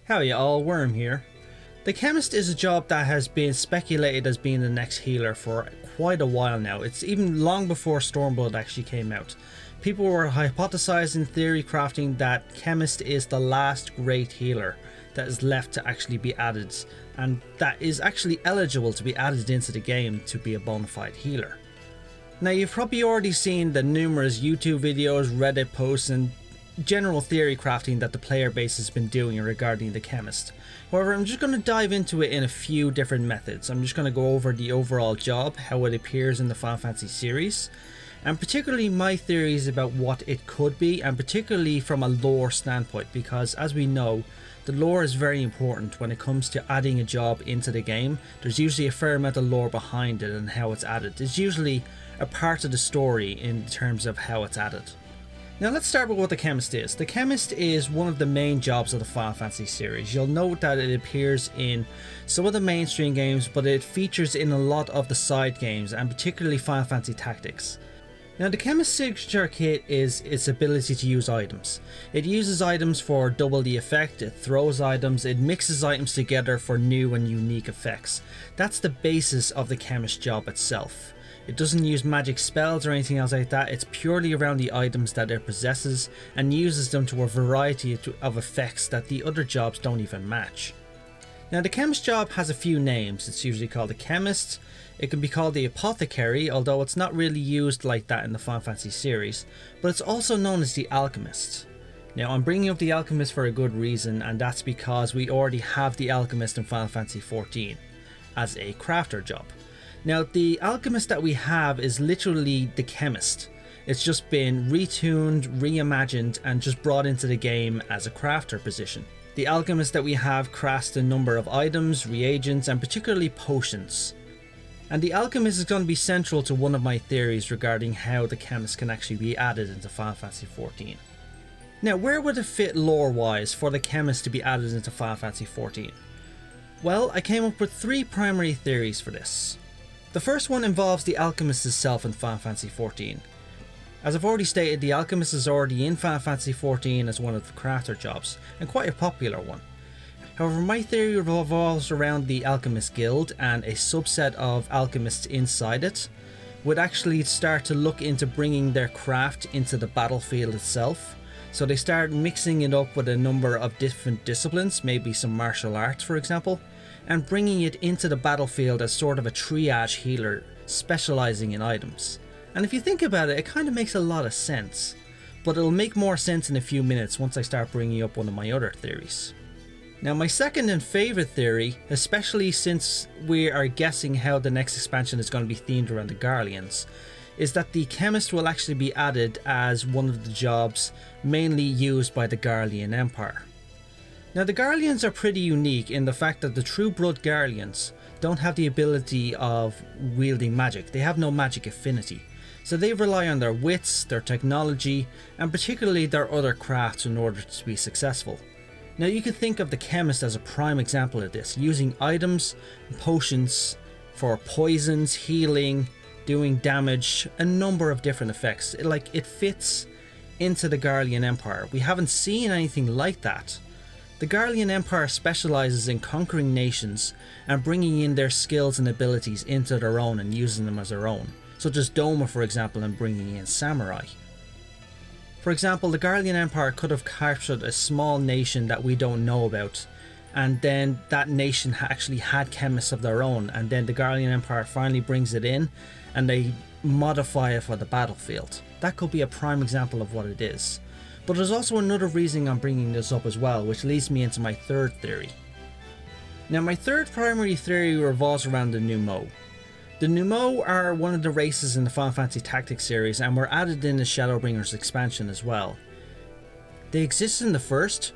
Howdy all, Wyrm here. The Chemist is a job that has been speculated as being the next healer for quite a while now. It's even long before Stormblood actually came out. People were hypothesizing, theory crafting that Chemist is the last great healer that is left to actually be added, and that is actually eligible to be added into the game to be a bona fide healer. Now, you've probably already seen the numerous YouTube videos, Reddit posts and general theory crafting that the player base has been doing regarding the Chemist. However, I'm just going to dive into it in a few different methods. I'm just going to go over the overall job, how it appears in the Final Fantasy series, and particularly my theories about what it could be, and particularly from a lore standpoint, because as we know, the lore is very important when it comes to adding a job into the game. There's usually a fair amount of lore behind it and how it's added. It's usually a part of the story in terms of how it's added. Now let's start with what the Chemist is. The Chemist is one of the main jobs of the Final Fantasy series. You'll note that it appears in some of the mainstream games, but it features in a lot of the side games, and particularly Final Fantasy Tactics. Now the Chemist's signature kit is its ability to use items. It uses items for double the effect, it throws items, it mixes items together for new and unique effects. That's the basis of the Chemist job itself. It doesn't use magic spells or anything else like that. It's purely around the items that it possesses and uses them to a variety of effects that the other jobs don't even match. Now the Chemist job has a few names. It's usually called the Chemist. It can be called the Apothecary, although it's not really used like that in the Final Fantasy series, but it's also known as the Alchemist. Now I'm bringing up the Alchemist for a good reason, and that's because we already have the Alchemist in Final Fantasy XIV as a crafter job. Now the Alchemist that we have is literally the Chemist. It's just been retuned, reimagined and just brought into the game as a crafter position. The Alchemist that we have crafts a number of items, reagents and particularly potions. And the Alchemist is going to be central to one of my theories regarding how the Chemist can actually be added into Final Fantasy XIV. Now where would it fit lore wise for the Chemist to be added into Final Fantasy XIV? Well, I came up with three primary theories for this. The first one involves the Alchemist itself in Final Fantasy XIV. As I've already stated, the Alchemist is already in Final Fantasy XIV as one of the crafter jobs, and quite a popular one. However, my theory revolves around the Alchemist Guild, and a subset of alchemists inside it would actually start to look into bringing their craft into the battlefield itself. So they start mixing it up with a number of different disciplines, maybe some martial arts for example, and bringing it into the battlefield as sort of a triage healer specializing in items. And if you think about it, it kind of makes a lot of sense, but it'll make more sense in a few minutes once I start bringing up one of my other theories. Now my second and favorite theory, especially since we are guessing how the next expansion is going to be themed around the Guardians, is that the Chemist will actually be added as one of the jobs mainly used by the Guardian Empire. Now the Guardians are pretty unique in the fact that the True Blood Guardians don't have the ability of wielding magic. They have no magic affinity. So they rely on their wits, their technology, and particularly their other crafts in order to be successful. Now you can think of the Chemist as a prime example of this, using items and potions for poisons, healing, doing damage, a number of different effects. It fits into the Guardian Empire. We haven't seen anything like that. The Guardian Empire specializes in conquering nations and bringing in their skills and abilities into their own and using them as their own, such as Doma for example, and bringing in samurai. For example, the Guardian Empire could have captured a small nation that we don't know about, and then that nation actually had chemists of their own, and then the Guardian Empire finally brings it in and they modify it for the battlefield. That could be a prime example of what it is. But there's also another reason I'm bringing this up as well, which leads me into my third theory. Now my third primary theory revolves around the Pneumo. The Pneumo are one of the races in the Final Fantasy Tactics series and were added in the Shadowbringers expansion as well. They exist in the first,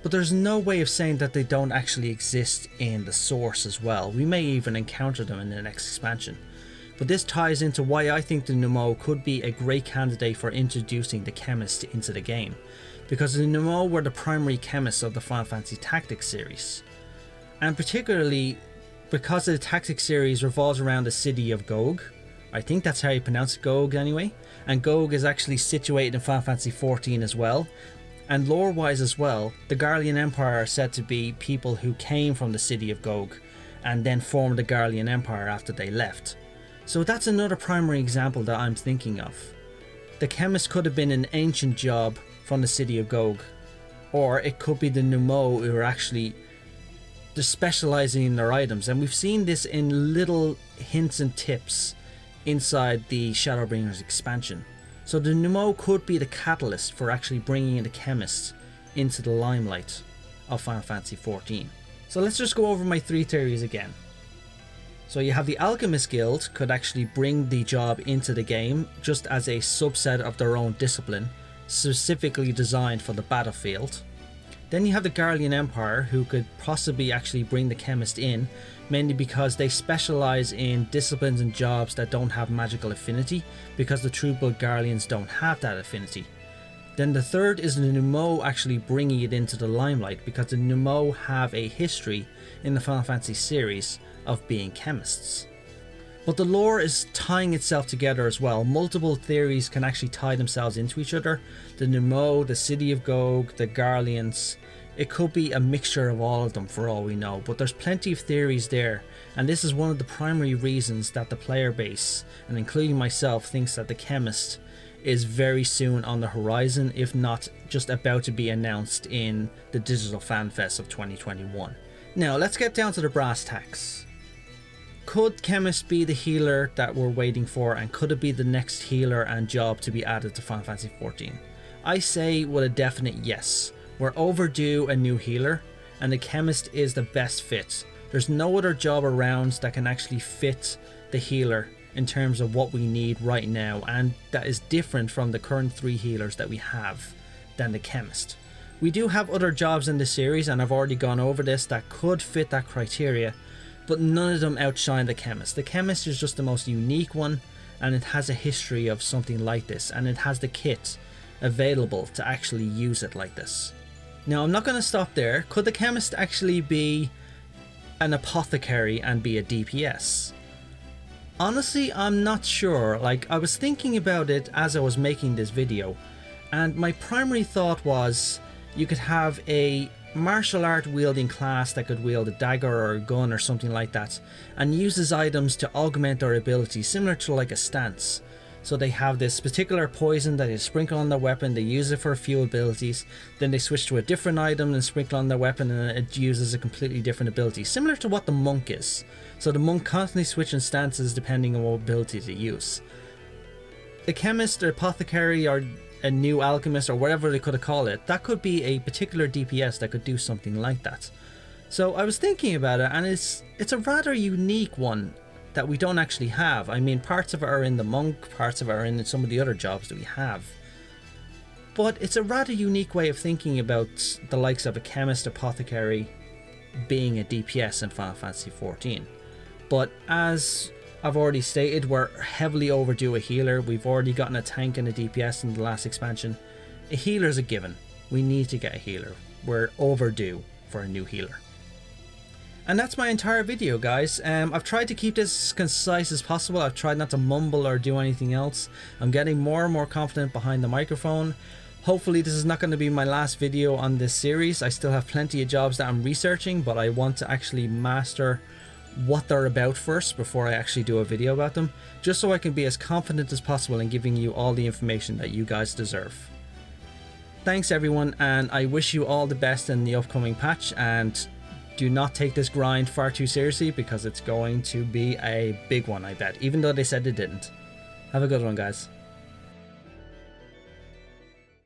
but there's no way of saying that they don't actually exist in the source as well. We may even encounter them in the next expansion. But this ties into why I think the Pneumo could be a great candidate for introducing the Chemist into the game, because the Pneumo were the primary chemists of the Final Fantasy Tactics series. And particularly because the Tactics series revolves around the city of Gog. I think that's how you pronounce it, Gog anyway, and Gog is actually situated in Final Fantasy XIV as well, And lore-wise as well, the Garlean Empire are said to be people who came from the city of Gog and then formed the Garlean Empire after they left. So that's another primary example that I'm thinking of. The Chemist could have been an ancient job from the city of Gog, or it could be the Pneumo who are actually just specializing in their items, and we've seen this in little hints and tips inside the Shadowbringers expansion. So the Pneumo could be the catalyst for actually bringing the Chemist into the limelight of Final Fantasy XIV. So let's just go over my 3 theories again. So you have the Alchemist Guild could actually bring the job into the game just as a subset of their own discipline, specifically designed for the battlefield. Then you have the Garlean Empire, who could possibly actually bring the Chemist in, mainly because they specialize in disciplines and jobs that don't have magical affinity, because the True Blood Garleans don't have that affinity. Then the third is the Pneumo actually bringing it into the limelight, because the Pneumo have a history in the Final Fantasy series of being chemists. But the lore is tying itself together as well. Multiple theories can actually tie themselves into each other. The Pneumo, the City of Gog, the Garleans. It could be a mixture of all of them for all we know, but there's plenty of theories there, and this is one of the primary reasons that the player base, and including myself, thinks that the Chemist is very soon on the horizon, if not just about to be announced in the Digital Fan Fest of 2021. Now let's get down to the brass tacks. Could Chemist be the healer that we're waiting for, and could it be the next healer and job to be added to Final Fantasy XIV? I say with a definite yes. We're overdue a new healer, and the Chemist is the best fit. There's no other job around that can actually fit the healer in terms of what we need right now, and that is different from the current 3 healers that we have than the Chemist. We do have other jobs in the series, and I've already gone over this, that could fit that criteria, but none of them outshine the Chemist. The Chemist is just the most unique one, and it has a history of something like this, and it has the kit available to actually use it like this. Now I'm not going to stop there. Could the Chemist actually be an apothecary and be a DPS? Honestly, I'm not sure. Like, I was thinking about it as I was making this video, and my primary thought was you could have a martial art wielding class that could wield a dagger or a gun or something like that, and uses items to augment their abilities, similar to like a stance. So they have this particular poison that they sprinkle on their weapon, they use it for a few abilities, then they switch to a different item and sprinkle on their weapon, and it uses a completely different ability, similar to what the monk is. So the monk constantly switching stances depending on what ability they use. The Chemist or apothecary or a new alchemist or whatever they could call it, that could be a particular DPS that could do something like that. So I was thinking about it, and it's a rather unique one that we don't actually have. I mean, parts of it are in the monk, parts of it are in some of the other jobs that we have. But it's a rather unique way of thinking about the likes of a chemist, apothecary being a DPS in Final Fantasy XIV. But as I've already stated, we're heavily overdue a healer. We've already gotten a tank and a DPS in the last expansion. A healer's a given. We need to get a healer. We're overdue for a new healer. And that's my entire video, guys. I've tried to keep this as concise as possible. I've tried not to mumble or do anything else. I'm getting more and more confident behind the microphone. Hopefully this is not going to be my last video on this series. I still have plenty of jobs that I'm researching, but I want to actually master what they're about first before I actually do a video about them, just so I can be as confident as possible in giving you all the information that you guys deserve. Thanks everyone, and I wish you all the best in the upcoming patch, and do not take this grind far too seriously because it's going to be a big one, I bet, even though they said they didn't. Have a good one, guys.